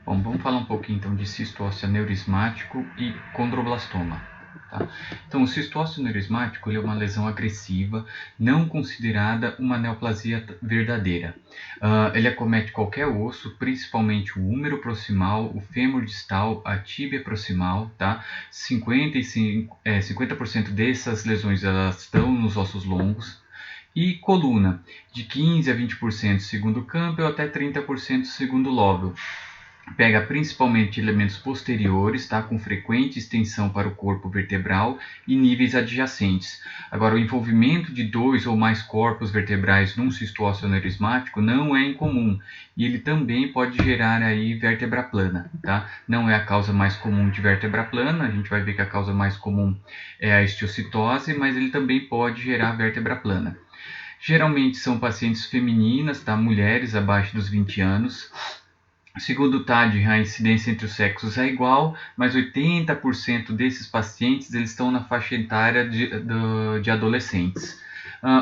Bom, vamos falar um pouquinho então de cistócio aneurismático e condroblastoma. Tá? Então, o cistócio aneurismático ele é uma lesão agressiva, não considerada uma neoplasia verdadeira. Ele acomete qualquer osso, principalmente o húmero proximal, o fêmur distal, a tíbia proximal. Tá? 50% dessas lesões elas estão nos ossos longos. E coluna, de 15 a 20% segundo Campbell até 30% segundo Lovell. Pega principalmente elementos posteriores, tá, com frequente extensão para o corpo vertebral e níveis adjacentes. Agora, o envolvimento de 2 ou mais corpos vertebrais num cisto-ósseo aneurismático não é incomum e ele também pode gerar aí vértebra plana. Tá? Não é a causa mais comum de vértebra plana, a gente vai ver que a causa mais comum é a estiocitose, mas ele também pode gerar vértebra plana. Geralmente são pacientes femininas, tá? Mulheres abaixo dos 20 anos. Segundo o TAD, a incidência entre os sexos é igual, mas 80% desses pacientes eles estão na faixa etária de adolescentes.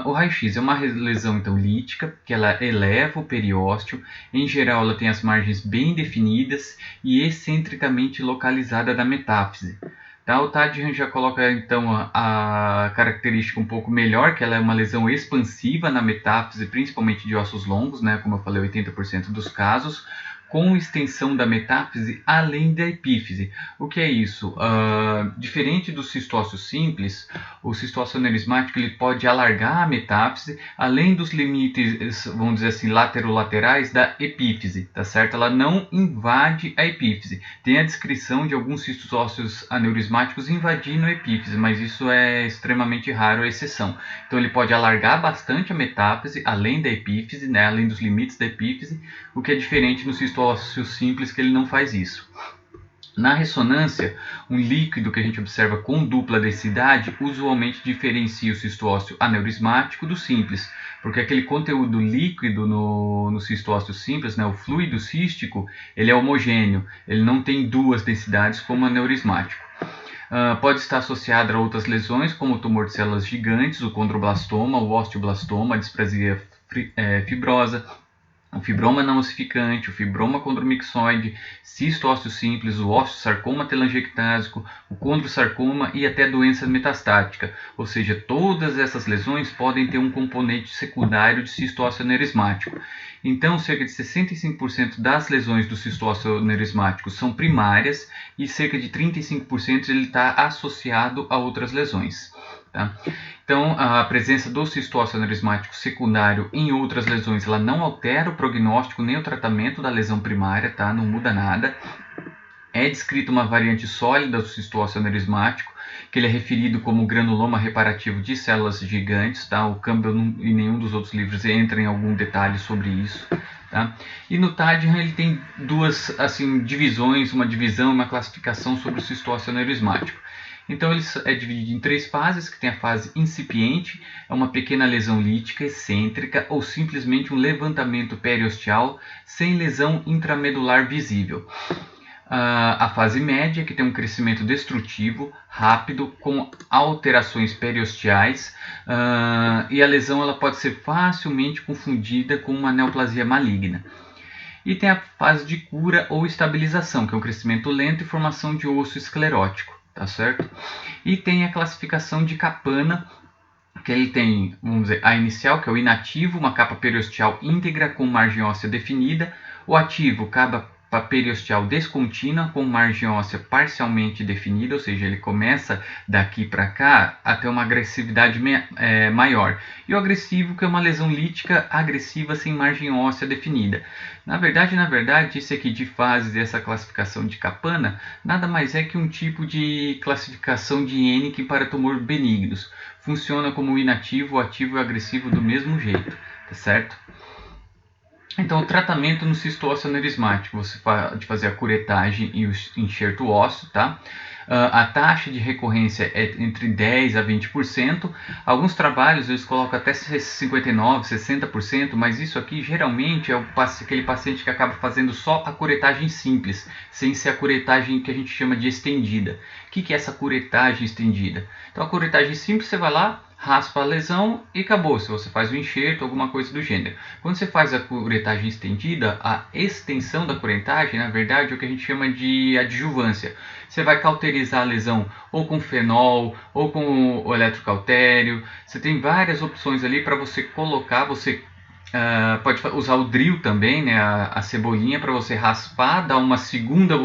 O raio-x é uma lesão então lítica, que ela eleva o periósteo. Em geral, ela tem as margens bem definidas e excentricamente localizada da metáfise. Tá? O TAD já coloca então a característica um pouco melhor, que ela é uma lesão expansiva na metáfise, principalmente de ossos longos, né? Como eu falei, 80% dos casos, com extensão da metáfise além da epífise. O que é isso? Diferente do cistócio simples, o cistócio aneurismático ele pode alargar a metáfise além dos limites, vamos dizer assim, laterolaterais da epífise, tá certo? Ela não invade a epífise. Tem a descrição de alguns cistos ósseos aneurismáticos invadindo a epífise, mas isso é extremamente raro, é exceção. Então ele pode alargar bastante a metáfise além da epífise, né, além dos limites da epífise, o que é diferente no cisto ósseo simples, que ele não faz isso. Na ressonância, um líquido que a gente observa com dupla densidade usualmente diferencia o cisto ósseo aneurismático do simples, porque aquele conteúdo líquido no cisto ósseo simples, né, o fluido cístico, ele é homogêneo, ele não tem duas densidades como o aneurismático. Pode estar associado a outras lesões, como o tumor de células gigantes, o condroblastoma, o osteoblastoma, a displasia fibrosa, o fibroma não ossificante, o fibroma condromixoide, cisto ósseo simples, o osteosarcoma telangiectásico, o condrosarcoma e até doença metastática. Ou seja, todas essas lesões podem ter um componente secundário de cisto ósseo aneurismático. Então, cerca de 65% das lesões do cisto ósseo aneurismático são primárias e cerca de 35% ele está associado a outras lesões. Tá? Então, a presença do cisto ósseo aneurismático secundário em outras lesões ela não altera o prognóstico nem o tratamento da lesão primária, tá? Não muda nada. É descrita uma variante sólida do cisto ósseo aneurismático, que ele é referido como granuloma reparativo de células gigantes. Tá? O Campbell e nenhum dos outros livros entra em algum detalhe sobre isso. Tá? E no TADHAN ele tem duas divisões, uma divisão e uma classificação sobre o cisto ósseo aneurismático. Então ele é dividido em 3 fases, que tem a fase incipiente, é uma pequena lesão lítica excêntrica ou simplesmente um levantamento periosteal sem lesão intramedular visível. A fase média, que tem um crescimento destrutivo, rápido, com alterações periosteais, e a lesão ela pode ser facilmente confundida com uma neoplasia maligna. E tem a fase de cura ou estabilização, que é um crescimento lento e formação de osso esclerótico, tá certo? E tem a classificação de Kapana, que ele tem, vamos dizer, a inicial, que é o inativo, uma capa periosteal íntegra com margem óssea definida, o ativo, capa periosteal descontínua com margem óssea parcialmente definida, ou seja, ele começa daqui para cá a ter uma agressividade maior. E o agressivo, que é uma lesão lítica agressiva sem margem óssea definida. Na verdade, esse aqui de fases e essa classificação de Kapana nada mais é que um tipo de classificação de Hennig para tumores benignos. Funciona como inativo, ativo e agressivo do mesmo jeito, tá certo? Então, o tratamento no cisto ósseo aneurismático, você pode fazer a curetagem e o enxerto ósseo, tá? A taxa de recorrência é entre 10% a 20%. Alguns trabalhos eles colocam até 59%, 60%, mas isso aqui geralmente é aquele paciente que acaba fazendo só a curetagem simples, sem ser a curetagem que a gente chama de estendida. O que é essa curetagem estendida? Então, a curetagem simples, você vai lá, raspa a lesão e acabou. Se você faz o enxerto, alguma coisa do gênero. Quando você faz a curetagem estendida, a extensão da curetagem, na verdade, é o que a gente chama de adjuvância. Você vai cauterizar a lesão ou com fenol ou com o eletrocautério. Você tem várias opções ali para você colocar. Você pode usar o drill também, né, a cebolinha, para você raspar, dar uma segunda,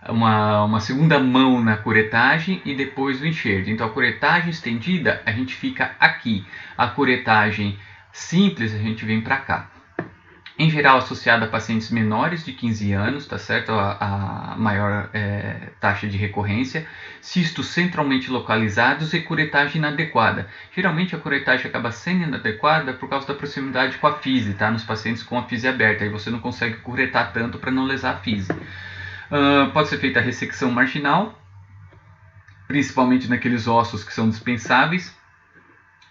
uma segunda mão na curetagem e depois o enxerto. Então a curetagem estendida a gente fica aqui, a curetagem simples a gente vem para cá. Em geral associada a pacientes menores de 15 anos, tá certo? A maior taxa de recorrência, cistos centralmente localizados e curetagem inadequada. Geralmente a curetagem acaba sendo inadequada por causa da proximidade com a fise, tá? Nos pacientes com a fise aberta, aí você não consegue curetar tanto para não lesar a fise. Pode ser feita a ressecção marginal, principalmente naqueles ossos que são dispensáveis,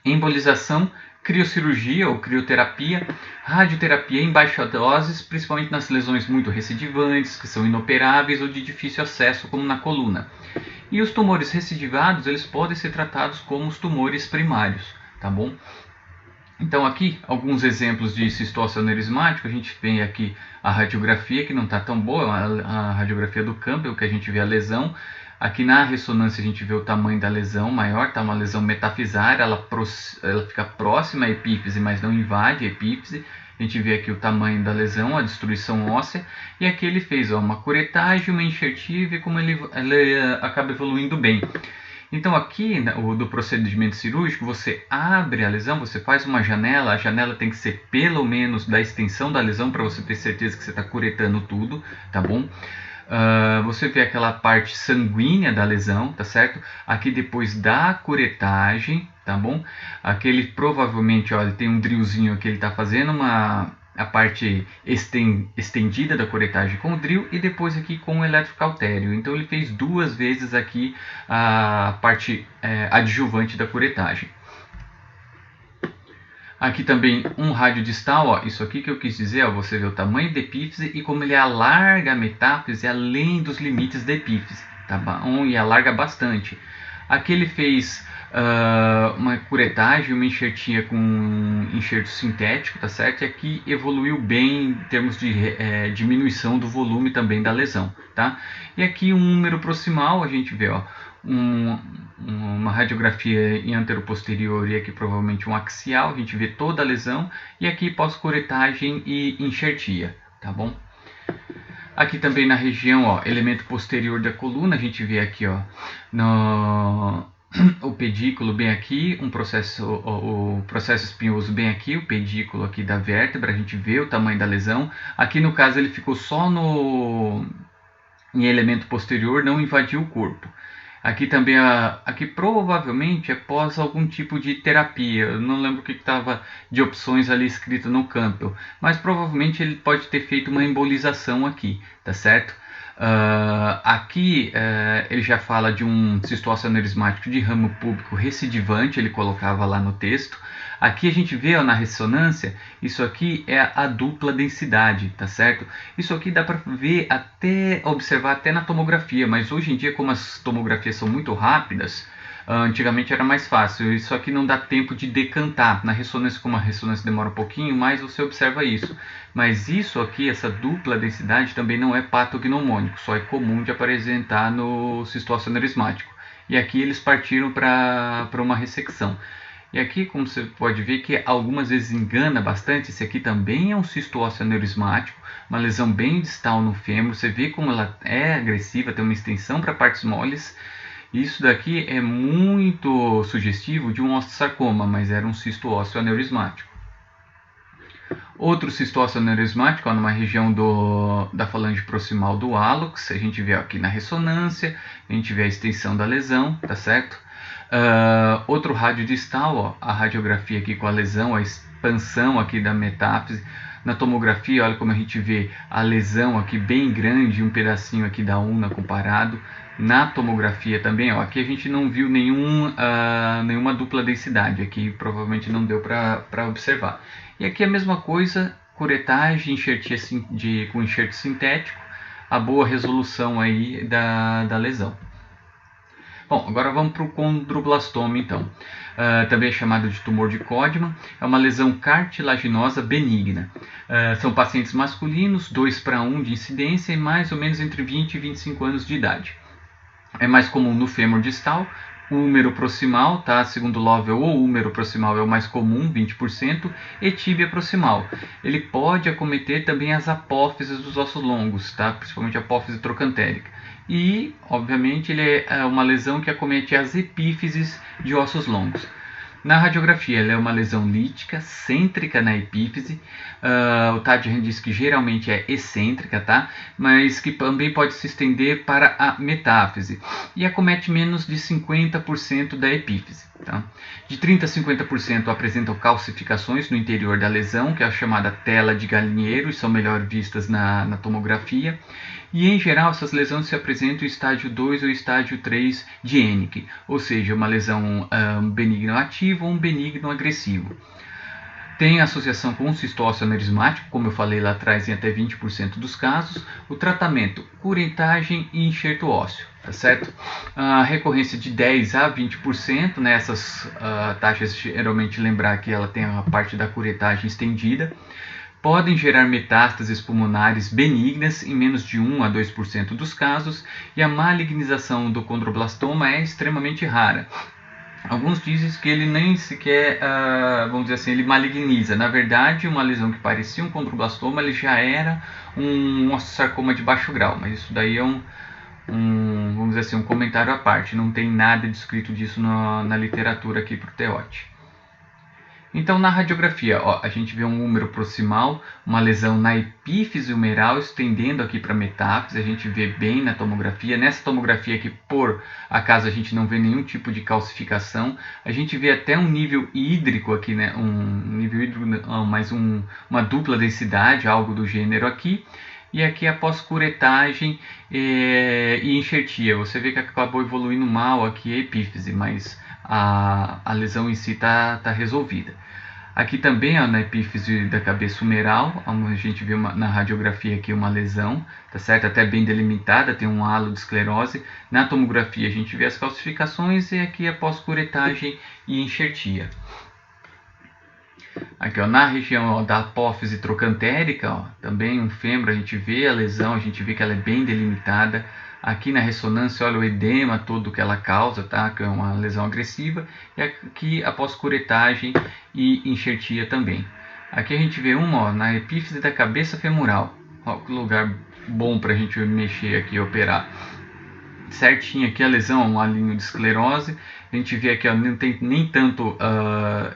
embolização, criocirurgia ou crioterapia, radioterapia em baixas doses, principalmente nas lesões muito recidivantes, que são inoperáveis ou de difícil acesso, como na coluna. E os tumores recidivados, eles podem ser tratados como os tumores primários, tá bom? Então aqui, alguns exemplos de cistose aneurismático, a gente tem aqui a radiografia, que não está tão boa, a radiografia do Campbell, que a gente vê a lesão. Aqui na ressonância a gente vê o tamanho da lesão maior, tá uma lesão metafisária, ela fica próxima à epífise, mas não invade a epífise. A gente vê aqui o tamanho da lesão, a destruição óssea, e aqui ele fez uma curetagem, uma enxertia e vê como ele acaba evoluindo bem. Então aqui, do procedimento cirúrgico, você abre a lesão, você faz uma janela, a janela tem que ser pelo menos da extensão da lesão para você ter certeza que você está curetando tudo, tá bom? Você vê aquela parte sanguínea da lesão, tá certo? Aqui depois da curetagem, tá bom? Aqui ele provavelmente, ó, ele tem um drillzinho aqui, ele está fazendo a parte estendida da curetagem com o drill e depois aqui com o eletrocautério. Então ele fez duas vezes aqui a parte adjuvante da curetagem. Aqui também um rádio distal, ó, isso aqui que eu quis dizer, ó, você vê o tamanho da epífise e como ele alarga a metáfise além dos limites da epífise, tá bom? E alarga bastante. Aqui ele fez uma curetagem, uma enxertia com um enxerto sintético, tá certo? E aqui evoluiu bem em termos de diminuição do volume também da lesão, tá? E aqui um número proximal, a gente vê, ó, uma radiografia em anteroposterior e aqui provavelmente um axial, a gente vê toda a lesão, e aqui pós-curetagem e enxertia, tá bom? Aqui também na região, ó, elemento posterior da coluna, a gente vê aqui, ó, o pedículo bem aqui, o processo espinhoso bem aqui, o pedículo aqui da vértebra, a gente vê o tamanho da lesão. Aqui no caso ele ficou só em elemento posterior, não invadiu o corpo. Aqui também, aqui provavelmente é pós algum tipo de terapia. Eu não lembro o que estava de opções ali escrito no Campbell, mas provavelmente ele pode ter feito uma embolização aqui, tá certo? Aqui ele já fala de um cistose aneurismático de ramo púbico recidivante, ele colocava lá no texto. Aqui a gente vê, ó, na ressonância, isso aqui é a dupla densidade, tá certo? Isso aqui dá para ver observar até na tomografia, mas hoje em dia, como as tomografias são muito rápidas, antigamente era mais fácil. Isso aqui não dá tempo de decantar. Na ressonância, como a ressonância demora um pouquinho mais, você observa isso. Mas isso aqui, essa dupla densidade, também não é patognomônico, só é comum de apresentar no cistose aneurismático. E aqui eles partiram para uma ressecção. E aqui, como você pode ver, que algumas vezes engana bastante, esse aqui também é um cistose aneurismático, uma lesão bem distal no fêmur, você vê como ela é agressiva, tem uma extensão para partes moles. Isso daqui é muito sugestivo de um osteosarcoma, mas era um cisto ósseo aneurismático. Outro cistose aneurismático, numa região da falange proximal do hálux, a gente vê aqui na ressonância, a gente vê a extensão da lesão, tá certo? Outro rádio distal, ó, a radiografia aqui com a lesão, a expansão aqui da metáfise. Na tomografia, olha como a gente vê a lesão aqui bem grande, um pedacinho aqui da ulna comparado. Na tomografia também, ó, aqui a gente não viu nenhuma dupla densidade, aqui provavelmente não deu para observar. E aqui a mesma coisa, curetagem, enxertia com enxerto sintético, a boa resolução aí da lesão. Bom, agora vamos para o condroblastoma, então. Também é chamado de tumor de Codman. É uma lesão cartilaginosa benigna. São pacientes masculinos, 2:1 de incidência e mais ou menos entre 20 e 25 anos de idade. É mais comum no fêmur distal, húmero proximal, tá? Segundo Lovell, o húmero proximal é o mais comum, 20%, e tíbia proximal. Ele pode acometer também as apófises dos ossos longos, tá? Principalmente a apófise trocantérica. E, obviamente, ele é uma lesão que acomete as epífises de ossos longos. Na radiografia, ela é uma lesão lítica, cêntrica na epífise. O Tadjan diz que geralmente é excêntrica, tá? Mas que também pode se estender para a metáfise. E acomete menos de 50% da epífise. Tá? De 30% a 50% apresentam calcificações no interior da lesão, que é a chamada tela de galinheiro, e são melhor vistas na tomografia. E em geral, essas lesões se apresentam em estágio 2 ou estágio 3 de Hennig, ou seja, uma lesão benigno ativo ou um benigno agressivo. Tem associação com cistócio anerismático, como eu falei lá atrás, em até 20% dos casos. O tratamento, curetagem e enxerto ósseo, tá certo? A recorrência de 10 a 20%, né? Essas taxas geralmente lembrar que ela tem a parte da curetagem estendida. Podem gerar metástases pulmonares benignas em menos de 1 a 2% dos casos, e a malignização do condroblastoma é extremamente rara. Alguns dizem que ele nem sequer, vamos dizer assim, ele maligniza. Na verdade, uma lesão que parecia um condroblastoma, ele já era um osteosarcoma de baixo grau, mas isso daí é vamos dizer assim, um comentário à parte. Não tem nada descrito disso na literatura aqui para o TEOT. Então, na radiografia, ó, a gente vê um húmero proximal, uma lesão na epífise humeral estendendo aqui para a metáfise, a gente vê bem na tomografia. Nessa tomografia aqui, por acaso, a gente não vê nenhum tipo de calcificação. A gente vê até um nível hídrico aqui, né? Um nível hídrico, não, mas uma dupla densidade, algo do gênero aqui. E aqui após curetagem e enxertia. Você vê que acabou evoluindo mal aqui a epífise, mas a lesão em si está resolvida. Aqui também, ó, na epífise da cabeça humeral, a gente vê na radiografia aqui uma lesão, tá certo? Até bem delimitada, tem um halo de esclerose. Na tomografia a gente vê as calcificações e aqui após curetagem e enxertia. Aqui, ó, na região, ó, da apófise trocantérica, ó, também um fêmur, a gente vê a lesão, a gente vê que ela é bem delimitada. Aqui na ressonância, olha o edema todo que ela causa, tá? Que é uma lesão agressiva. E aqui após curetagem e enxertia também. Aqui a gente vê uma, ó, na epífise da cabeça femoral. Ó, que lugar bom para a gente mexer aqui e operar. Certinho aqui a lesão, um alinho de esclerose. A gente vê aqui, ó, não tem nem tanto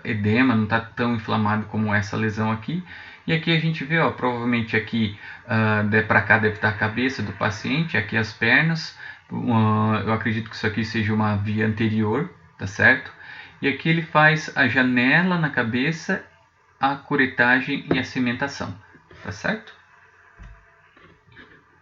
edema, não está tão inflamado como essa lesão aqui. E aqui a gente vê, ó, provavelmente aqui para cá deve estar a cabeça do paciente, aqui as pernas. Eu acredito que isso aqui seja uma via anterior, tá certo? E aqui ele faz a janela na cabeça, a curetagem e a cimentação, tá certo?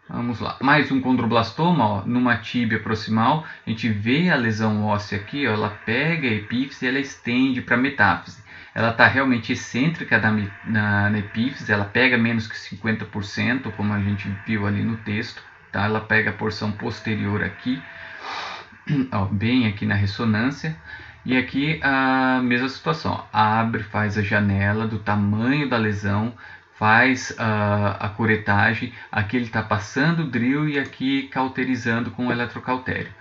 Vamos lá, mais um condroblastoma, ó, numa tíbia proximal, a gente vê a lesão óssea aqui, ó, ela pega a epífise e ela estende para a metáfise. Ela está realmente excêntrica na epífise, ela pega menos que 50%, como a gente viu ali no texto, tá? Ela pega a porção posterior aqui, ó, bem aqui na ressonância. E aqui a mesma situação, ó, abre, faz a janela do tamanho da lesão, faz a curetagem, aqui ele está passando o drill e aqui cauterizando com o eletrocautério.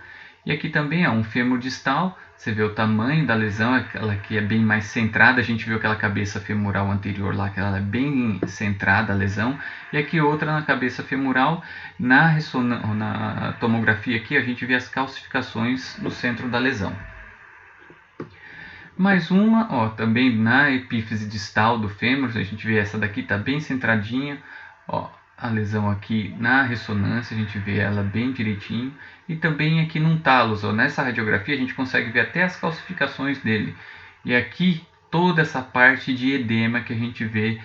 E aqui também é um fêmur distal, você vê o tamanho da lesão, ela aqui é bem mais centrada, a gente viu aquela cabeça femoral anterior lá, que ela é bem centrada a lesão, e aqui outra na cabeça femoral, na tomografia aqui a gente vê as calcificações no centro da lesão. Mais uma, ó, também na epífise distal do fêmur, a gente vê essa daqui, tá bem centradinha, ó, a lesão aqui na ressonância, a gente vê ela bem direitinho, e também aqui num talos, ó, nessa radiografia a gente consegue ver até as calcificações dele, e aqui toda essa parte de edema que a gente vê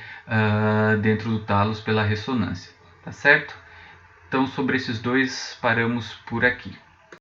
dentro do talos pela ressonância, tá certo? Então sobre esses dois paramos por aqui.